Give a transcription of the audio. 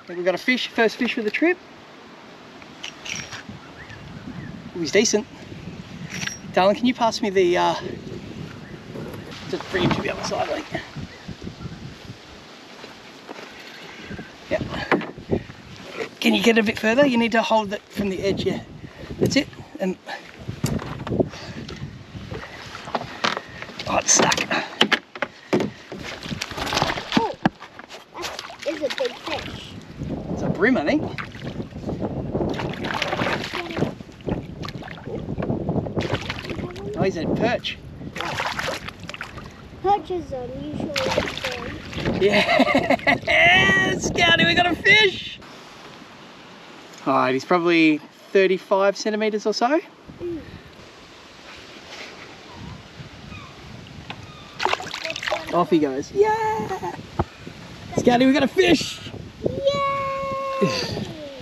think we've got a fish, first fish for the trip. Oh, he's decent. Darling, can you pass me the, just bring him to the other side, like. Yep. Can you get a bit further? You need to hold it from the edge, yeah. That's it. And oh, it's stuck. Oh, that is a big fish. It's a brim, I think. Oh, he's a perch. Perch is unusual. Yeah, Scouty, we got a fish. All right, he's probably 35 centimeters or so. Off he goes. Yeah! Scouty, we got a fish! Yay!